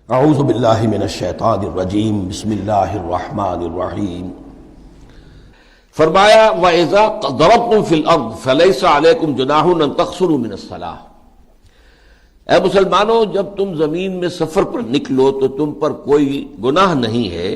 اعوذ باللہ من الشیطان الرجیم بسم اللہ الرحمن الرحیم۔ فرمایا وَإِذَا ضَرَبْتُمْ فِي الْأَرْضِ فَلَيْسَ عَلَيْكُمْ جُنَاحٌ أَن تَقْصُرُوا مِنَ الصَّلَاةِ، اے مسلمانوں جب تم زمین میں سفر پر نکلو تو تم پر کوئی گناہ نہیں ہے،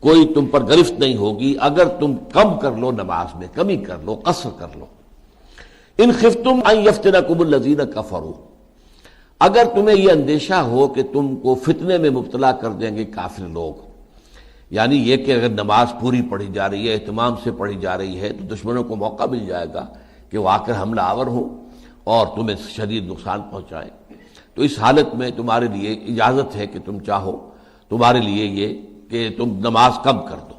کوئی تم پر گرفت نہیں ہوگی اگر تم کم کر لو، نماز میں کمی کر لو، قصر کر لو۔ ان خفتم ان یفتنکم الذین کفروا، اگر تمہیں یہ اندیشہ ہو کہ تم کو فتنے میں مبتلا کر دیں گے کافر لوگ، یعنی یہ کہ اگر نماز پوری پڑھی جا رہی ہے، اہتمام سے پڑھی جا رہی ہے، تو دشمنوں کو موقع مل جائے گا کہ وہ آ کر حملہ آور ہوں اور تمہیں شدید نقصان پہنچائیں۔ تو اس حالت میں تمہارے لیے اجازت ہے کہ تم چاہو، تمہارے لیے یہ کہ تم نماز کم کر دو۔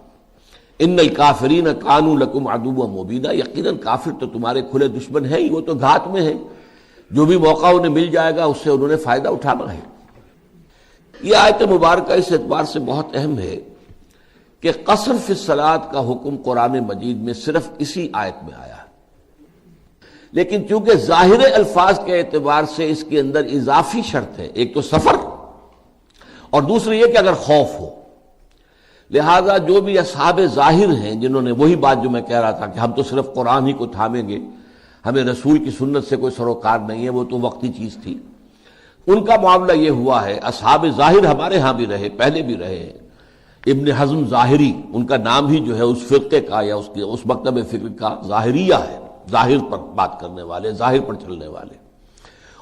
ان الکافرین کانوا لکم عدوا مبینا، یقیناً کافر تو تمہارے کھلے دشمن ہیں ہی، وہ تو گھات میں ہیں، جو بھی موقع انہیں مل جائے گا اس سے انہوں نے فائدہ اٹھانا ہے۔ یہ آیت مبارکہ اس اعتبار سے بہت اہم ہے کہ قصر فی الصلاۃ کا حکم قرآن مجید میں صرف اسی آیت میں آیا ہے، لیکن چونکہ ظاہر الفاظ کے اعتبار سے اس کے اندر اضافی شرط ہے، ایک تو سفر اور دوسری یہ کہ اگر خوف ہو، لہذا جو بھی اصحاب ظاہر ہیں جنہوں نے وہی بات جو میں کہہ رہا تھا کہ ہم تو صرف قرآن ہی کو تھامیں گے، ہمیں رسول کی سنت سے کوئی سروکار نہیں ہے، وہ تو وقتی چیز تھی، ان کا معاملہ یہ ہوا ہے۔ اصحاب ظاہر ہمارے ہاں بھی رہے، پہلے بھی رہے ہیں۔ ابن حزم ظاہری، ان کا نام ہی جو ہے اس فرقے کا یا اس مکتب فکر کا ظاہریہ ہے، ظاہر پر بات کرنے والے، ظاہر پر چلنے والے۔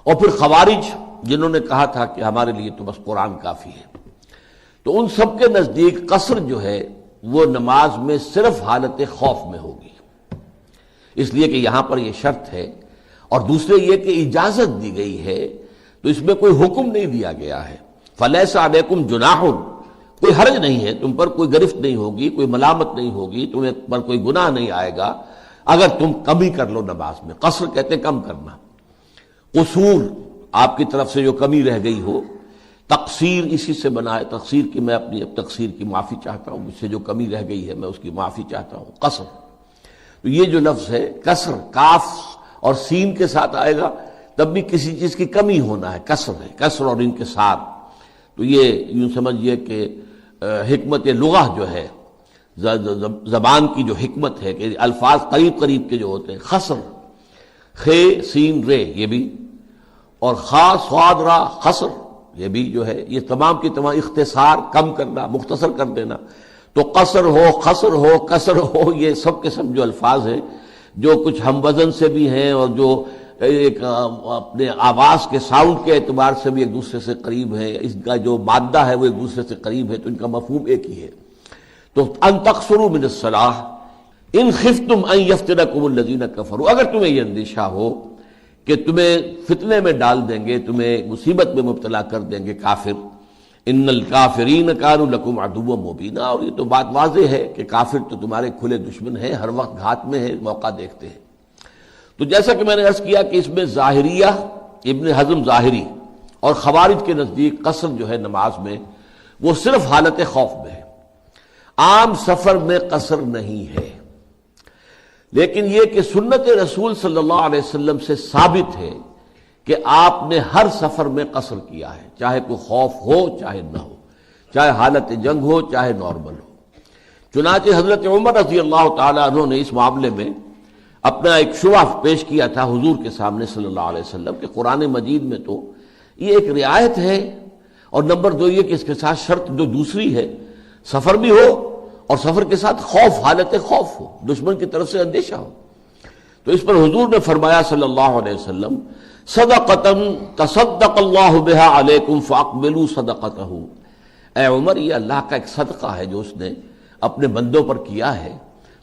اور پھر خوارج جنہوں نے کہا تھا کہ ہمارے لیے تو بس قرآن کافی ہے۔ تو ان سب کے نزدیک قصر جو ہے وہ نماز میں صرف حالت خوف میں ہوگی، اس لیے کہ یہاں پر یہ شرط ہے، اور دوسرے یہ کہ اجازت دی گئی ہے، تو اس میں کوئی حکم نہیں دیا گیا ہے۔ فَلَيْسَ عَلَيْكُمْ جُنَاحٌ، کوئی حرج نہیں ہے، تم پر کوئی گرفت نہیں ہوگی، کوئی ملامت نہیں ہوگی، تمہیں پر کوئی گناہ نہیں آئے گا اگر تم کمی کر لو نماز میں۔ قصر کہتے ہیں کم کرنا، قصور آپ کی طرف سے جو کمی رہ گئی ہو، تقصیر اسی سے بنا ہے، تقصیر کی میں اپنی تقصیر کی معافی چاہتا ہوں، مجھ سے جو کمی رہ گئی ہے میں اس کی معافی چاہتا ہوں۔ قصر، تو یہ جو لفظ ہے کسر، کاف اور سین کے ساتھ آئے گا تب بھی کسی چیز کی کمی ہونا ہے، کسر ہے، کسر اور انکسار۔ تو یہ یوں سمجھیے کہ حکمت لغہ جو ہے، زبان کی جو حکمت ہے کہ الفاظ قریب قریب کے جو ہوتے ہیں، خسر، خے سین رے یہ بھی، اور خا صاد را خسر یہ بھی جو ہے، یہ تمام کی تمام اختصار، کم کرنا، مختصر کر دینا۔ تو قصر ہو، خسر ہو، کسر ہو، یہ سب کے سب جو الفاظ ہیں جو کچھ ہم وزن سے بھی ہیں اور جو ایک اپنے آواز کے ساؤنڈ کے اعتبار سے بھی ایک دوسرے سے قریب ہے، اس کا جو مادہ ہے وہ ایک دوسرے سے قریب ہے، تو ان کا مفہوم ایک ہی ہے۔ تو ان تقصروا من الصلاۃ ان خفتم ان یفتنکم الذین کفروا، اگر تمہیں یہ اندیشہ ہو کہ تمہیں فتنے میں ڈال دیں گے، تمہیں مصیبت میں مبتلا کر دیں گے کافر، ان الکافرین کانوا لکم عدوا مبینا، اور یہ تو بات واضح ہے کہ کافر تو تمہارے کھلے دشمن ہیں، ہر وقت گھات میں ہیں، موقع دیکھتے ہیں۔ تو جیسا کہ میں نے عرض کیا کہ اس میں ظاہریہ، ابن حزم ظاہری اور خوارج کے نزدیک قصر جو ہے نماز میں وہ صرف حالت خوف میں ہے، عام سفر میں قصر نہیں ہے۔ لیکن یہ کہ سنت رسول صلی اللہ علیہ وسلم سے ثابت ہے کہ آپ نے ہر سفر میں قصر کیا ہے، چاہے کوئی خوف ہو چاہے نہ ہو، چاہے حالت جنگ ہو چاہے نارمل ہو۔ چنانچہ حضرت عمر رضی اللہ تعالیٰ عنہ نے اس معاملے میں اپنا ایک شبہ پیش کیا تھا حضور کے سامنے صلی اللہ علیہ وسلم کہ قرآن مجید میں تو یہ ایک رعایت ہے، اور نمبر دو یہ کہ اس کے ساتھ شرط جو دوسری ہے، سفر بھی ہو اور سفر کے ساتھ خوف، حالت خوف ہو، دشمن کی طرف سے اندیشہ ہو۔ تو اس پر حضور نے فرمایا صلی اللہ علیہ وسلم صدقۃ تصدق اللہ بہا علیکم فاقبلوا صدقتہ، اے عمر یہ اللہ کا ایک صدقہ ہے جو اس نے اپنے بندوں پر کیا ہے،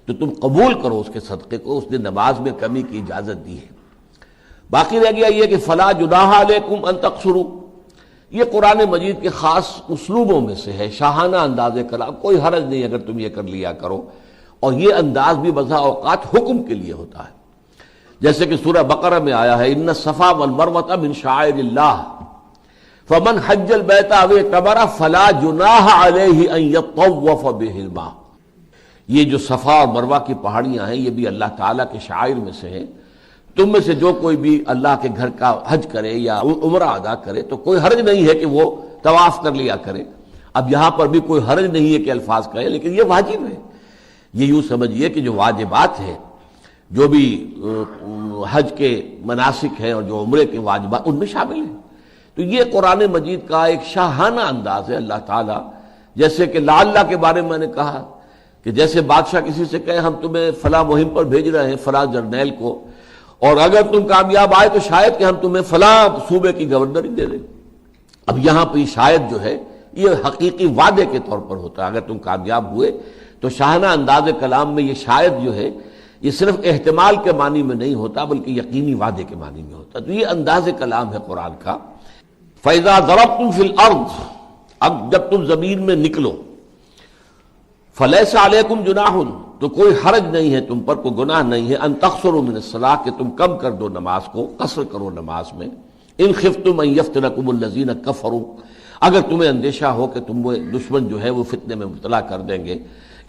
تو تم قبول کرو اس کے صدقے کو، اس نے نماز میں کمی کی اجازت دی ہے۔ باقی رہ گیا یہ کہ فلا جناح علیکم ان تقصروا، یہ قرآن مجید کے خاص اسلوبوں میں سے ہے، شاہانہ انداز کلام، کوئی حرج نہیں اگر تم یہ کر لیا کرو، اور یہ انداز بھی بسا اوقات حکم کے لیے ہوتا ہے، جیسے کہ سورہ بقرہ میں آیا ہے ان الصفا والمروۃ من شعائر اللہ فمن حج البیت او اعتمر فلا جناح علیہ ان یطوف بہما، یہ جو صفا اور مروہ کی پہاڑیاں ہیں یہ بھی اللہ تعالیٰ کے شعائر میں سے ہیں، تم میں سے جو کوئی بھی اللہ کے گھر کا حج کرے یا عمرہ ادا کرے تو کوئی حرج نہیں ہے کہ وہ طواف کر لیا کرے۔ اب یہاں پر بھی کوئی حرج نہیں ہے کہ الفاظ کہیں، لیکن یہ واجب ہے۔ یہ یوں سمجھیے کہ جو واجبات ہیں، جو بھی حج کے مناسک ہیں اور جو عمرے کے واجبات، ان میں شامل ہیں۔ تو یہ قرآن مجید کا ایک شاہانہ انداز ہے۔ اللہ تعالیٰ جیسے کہ لعلہ کے بارے میں نے کہا کہ جیسے بادشاہ کسی سے کہے ہم تمہیں فلاں مہم پر بھیج رہے ہیں فلاں جرنیل کو، اور اگر تم کامیاب آئے تو شاید کہ ہم تمہیں فلاں صوبے کی گورنری دے دیں۔ اب یہاں پہ شاید جو ہے یہ حقیقی وعدے کے طور پر ہوتا ہے، اگر تم کامیاب ہوئے تو شاہانہ انداز کلام میں یہ شاید جو ہے یہ صرف احتمال کے معنی میں نہیں ہوتا بلکہ یقینی وعدے کے معنی میں ہوتا ہے۔ تو یہ انداز کلام ہے قرآن کا۔ فَإِذَا ضَرَبْتُمْ فِي الْأَرْضِ، اب جب تم زمین میں نکلو، فَلَيْسَ عَلَيْكُمْ جُنَاحٌ، تو کوئی حرج نہیں ہے تم پر، کوئی گناہ نہیں ہے، أَن تَقْصُرُوا مِنَ الصَّلَاةِ، کہ تم کم کر دو نماز کو، قصر کرو نماز میں۔ إِنْ خِفْتُمْ أَن يَفْتِنَكُمُ الَّذِينَ كَفَرُوا، اگر تمہیں اندیشہ ہو کہ تم دشمن جو ہے وہ فتنے میں مبتلا کر دیں گے۔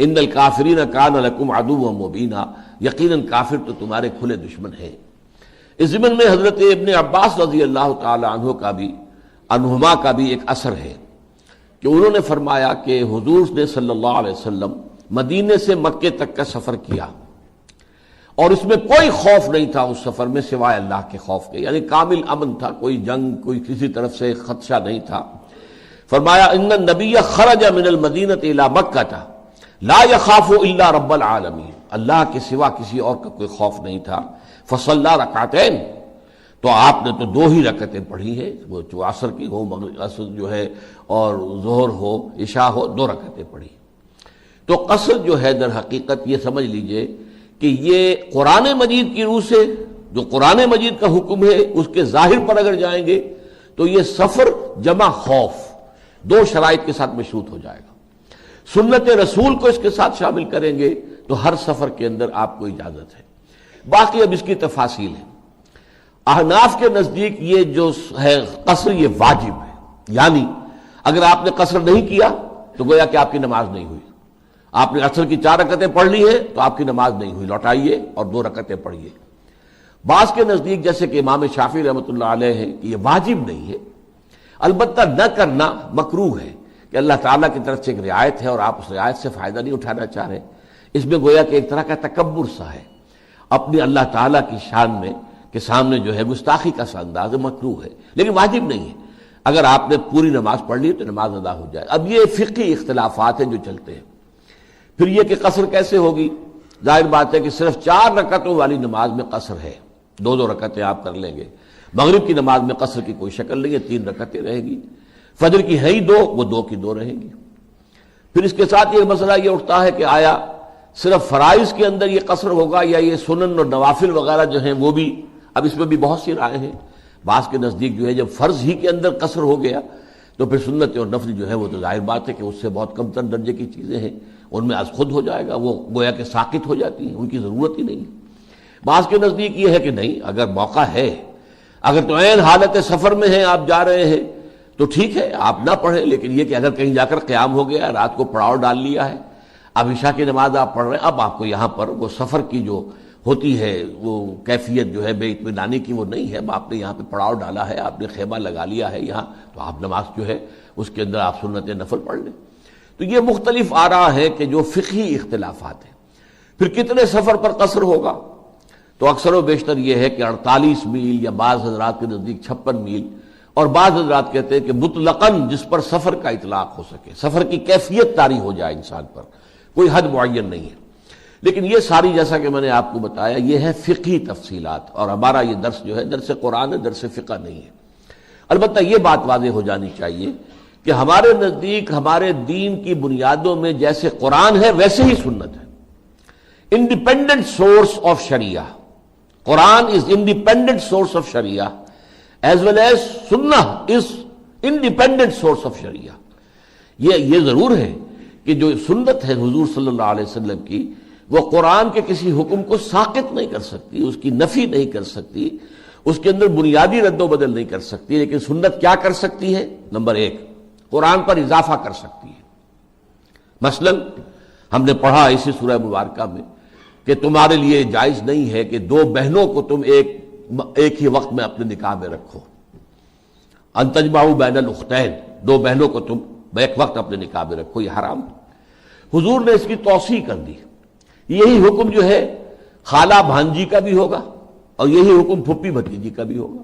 ان الکافرین کان لکم عدوا مبینا، یقیناً کافر تو تمہارے کھلے دشمن ہیں۔ اس ضمن میں حضرت ابن عباس رضی اللہ تعالی عنہما کا بھی ایک اثر ہے کہ انہوں نے فرمایا کہ حضور نے صلی اللہ علیہ وسلم مدینے سے مکے تک کا سفر کیا اور اس میں کوئی خوف نہیں تھا اس سفر میں سوائے اللہ کے خوف کے، یعنی کامل امن تھا، کوئی جنگ، کوئی کسی طرف سے خدشہ نہیں تھا۔ فرمایا ان النبی خرج من المدینہ الی مکہ لا یخاف الا رب العالمین، اللہ کے سوا کسی اور کا کوئی خوف نہیں تھا۔ فصلی رکعتین، تو آپ نے تو 2 ہی رکعتیں پڑھی ہیں، وہ جو عصر کی ہو، مغرب عصر جو ہے اور ظہر ہو، عشاء ہو، 2 رکعتیں پڑھی۔ تو قصر جو ہے در حقیقت یہ سمجھ لیجئے کہ یہ قرآن مجید کی روح سے جو قرآن مجید کا حکم ہے اس کے ظاہر پر اگر جائیں گے تو یہ سفر جمع خوف 2 شرائط کے ساتھ مشروط ہو جائے گا۔ سنت رسول کو اس کے ساتھ شامل کریں گے تو ہر سفر کے اندر آپ کو اجازت ہے۔ باقی اب اس کی تفاصیل ہے۔ احناف کے نزدیک یہ جو ہے قصر یہ واجب ہے، یعنی اگر آپ نے قصر نہیں کیا تو گویا کہ آپ کی نماز نہیں ہوئی۔ آپ نے عصر کی 4 رکعتیں پڑھ لی ہیں تو آپ کی نماز نہیں ہوئی، لوٹائیے اور 2 رکعتیں پڑھیے۔ بعض کے نزدیک جیسے کہ امام شافعی رحمۃ اللہ علیہ ہے کہ یہ واجب نہیں ہے، البتہ نہ کرنا مکروہ ہے، کہ اللہ تعالیٰ کی طرف سے ایک رعایت ہے اور آپ اس رعایت سے فائدہ نہیں اٹھانا چاہ رہے۔ اس میں گویا کہ ایک طرح کا تکبر سا ہے اپنی اللہ تعالیٰ کی شان میں، کہ سامنے جو ہے گستاخی کا سا انداز مکروہ ہے، لیکن واجب نہیں ہے۔ اگر آپ نے پوری نماز پڑھ لی تو نماز ادا ہو جائے۔ اب یہ فقہی اختلافات ہیں جو چلتے ہیں۔ پھر یہ کہ قصر کیسے ہوگی؟ ظاہر بات ہے کہ صرف 4 رکعتوں والی نماز میں قصر ہے، 2 رکعتیں آپ کر لیں گے۔ مغرب کی نماز میں قصر کی کوئی شکل نہیں ہے، 3 رکعتیں رہیں گی۔ فجر کی ہے ہی 2، وہ 2 کی 2 رہیں گی۔ پھر اس کے ساتھ یہ مسئلہ یہ اٹھتا ہے کہ آیا صرف فرائض کے اندر یہ قصر ہوگا یا یہ سنن اور نوافل وغیرہ جو ہیں وہ بھی؟ اب اس میں بھی بہت سی رائے ہیں۔ بعض کے نزدیک جو ہے جب فرض ہی کے اندر قصر ہو گیا تو پھر سنت اور نفل جو ہے وہ تو ظاہر بات ہے کہ اس سے بہت کم تر درجے کی چیزیں ہیں، ان میں از خود ہو جائے گا، وہ گویا کہ ساقط ہو جاتی ہیں، ان کی ضرورت ہی نہیں ہے۔ بعض کے نزدیک یہ ہے کہ نہیں، اگر موقع ہے، اگر تو عین حالت سفر میں ہیں، آپ جا رہے ہیں تو ٹھیک ہے آپ نہ پڑھیں، لیکن یہ کہ اگر کہیں جا کر قیام ہو گیا، رات کو پڑاؤ ڈال لیا ہے، اب عشاء کی نماز آپ پڑھ رہے ہیں، اب آپ کو یہاں پر وہ سفر کی جو ہوتی ہے وہ کیفیت جو ہے بے اطمینانی کی وہ نہیں ہے، اب آپ نے یہاں پہ پڑاؤ ڈالا ہے، آپ نے خیمہ لگا لیا ہے یہاں، تو آپ نماز جو ہے اس کے اندر آپ سنت نفل پڑھ لیں۔ تو یہ مختلف آراء ہے کہ جو فقہی اختلافات ہیں۔ پھر کتنے سفر پر قصر ہوگا؟ تو اکثر و بیشتر یہ ہے کہ 48 میل یا بعض حضرات کے نزدیک 56 میل، اور بعض حضرات کہتے ہیں کہ مطلقاً جس پر سفر کا اطلاق ہو سکے، سفر کی کیفیت طاری ہو جائے انسان پر، کوئی حد معین نہیں ہے۔ لیکن یہ ساری جیسا کہ میں نے آپ کو بتایا یہ ہے فقہی تفصیلات، اور ہمارا یہ درس جو ہے درس قرآن ہے، درس فقہ نہیں ہے۔ البتہ یہ بات واضح ہو جانی چاہیے کہ ہمارے نزدیک ہمارے دین کی بنیادوں میں جیسے قرآن ہے ویسے ہی سنت ہے۔ انڈیپینڈنٹ سورس آف شریعہ، قرآن از انڈیپینڈنٹ سورس آف شریعہ ایز ویل ایز سنہ از انڈیپینڈنٹ سورس آف شریعہ۔ یہ ضرور ہے کہ جو سنت ہے حضور صلی اللہ علیہ وسلم کی، وہ قرآن کے کسی حکم کو ساقط نہیں کر سکتی، اس کی نفی نہیں کر سکتی، اس کے اندر بنیادی رد و بدل نہیں کر سکتی، لیکن سنت کیا کر سکتی ہے؟ نمبر 1، قرآن پر اضافہ کر سکتی ہے۔ مثلا ہم نے پڑھا اسی سورہ مبارکہ میں کہ تمہارے لیے جائز نہیں ہے کہ 2 بہنوں کو تم ایک ہی وقت میں اپنے نکاح میں رکھو، ان تجمعوا بین الاختین، دو بہنوں کو تم بیک وقت اپنے نکاح میں رکھو، یہ حرام ہے۔ حضور نے اس کی توسیع کر دی، یہی حکم جو ہے خالہ بھانجی کا بھی ہوگا اور یہی حکم پھپھی بھتیجی کا بھی ہوگا۔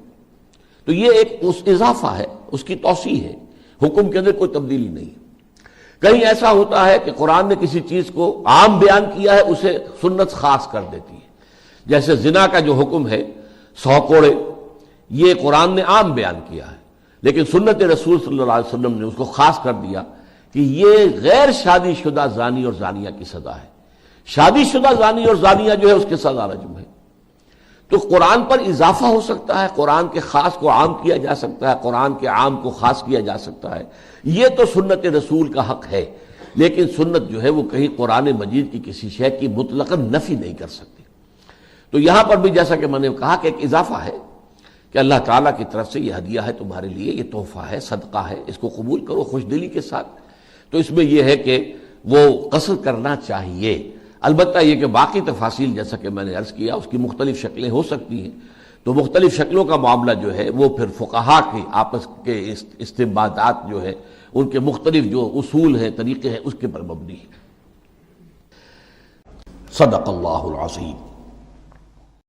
تو یہ ایک اس اضافہ ہے، اس کی توسیع ہے، حکم کے اندر کوئی تبدیلی نہیں۔ کہیں ایسا ہوتا ہے کہ قرآن نے کسی چیز کو عام بیان کیا ہے، اسے سنت خاص کر دیتی ہے، جیسے زنا کا جو حکم ہے 100 کوڑے، یہ قرآن نے عام بیان کیا ہے، لیکن سنت رسول صلی اللہ علیہ وسلم نے اس کو خاص کر دیا کہ یہ غیر شادی شدہ زانی اور زانیہ کی سزا ہے، شادی شدہ زانی اور زانیہ جو ہے اس کے سزا رجم ہے۔ تو قرآن پر اضافہ ہو سکتا ہے، قرآن کے خاص کو عام کیا جا سکتا ہے، قرآن کے عام کو خاص کیا جا سکتا ہے، یہ تو سنت رسول کا حق ہے، لیکن سنت جو ہے وہ کہیں قرآن مجید کی کسی شے کی مطلقاً نفی نہیں کر سکتی۔ تو یہاں پر بھی جیسا کہ میں نے کہا کہ ایک اضافہ ہے کہ اللہ تعالیٰ کی طرف سے یہ ہدیہ ہے تمہارے لیے، یہ تحفہ ہے، صدقہ ہے، اس کو قبول کرو خوش دلی کے ساتھ۔ تو اس میں یہ ہے کہ وہ قصر کرنا چاہیے، البتہ یہ کہ باقی تفاصیل جیسا کہ میں نے عرض کیا اس کی مختلف شکلیں ہو سکتی ہیں، تو مختلف شکلوں کا معاملہ جو ہے وہ پھر فقہاء کے آپس کے استنباطات جو ہے ان کے مختلف جو اصول ہیں، طریقے ہیں، اس کے پر مبنی ہے۔ صدق اللہ العظیم۔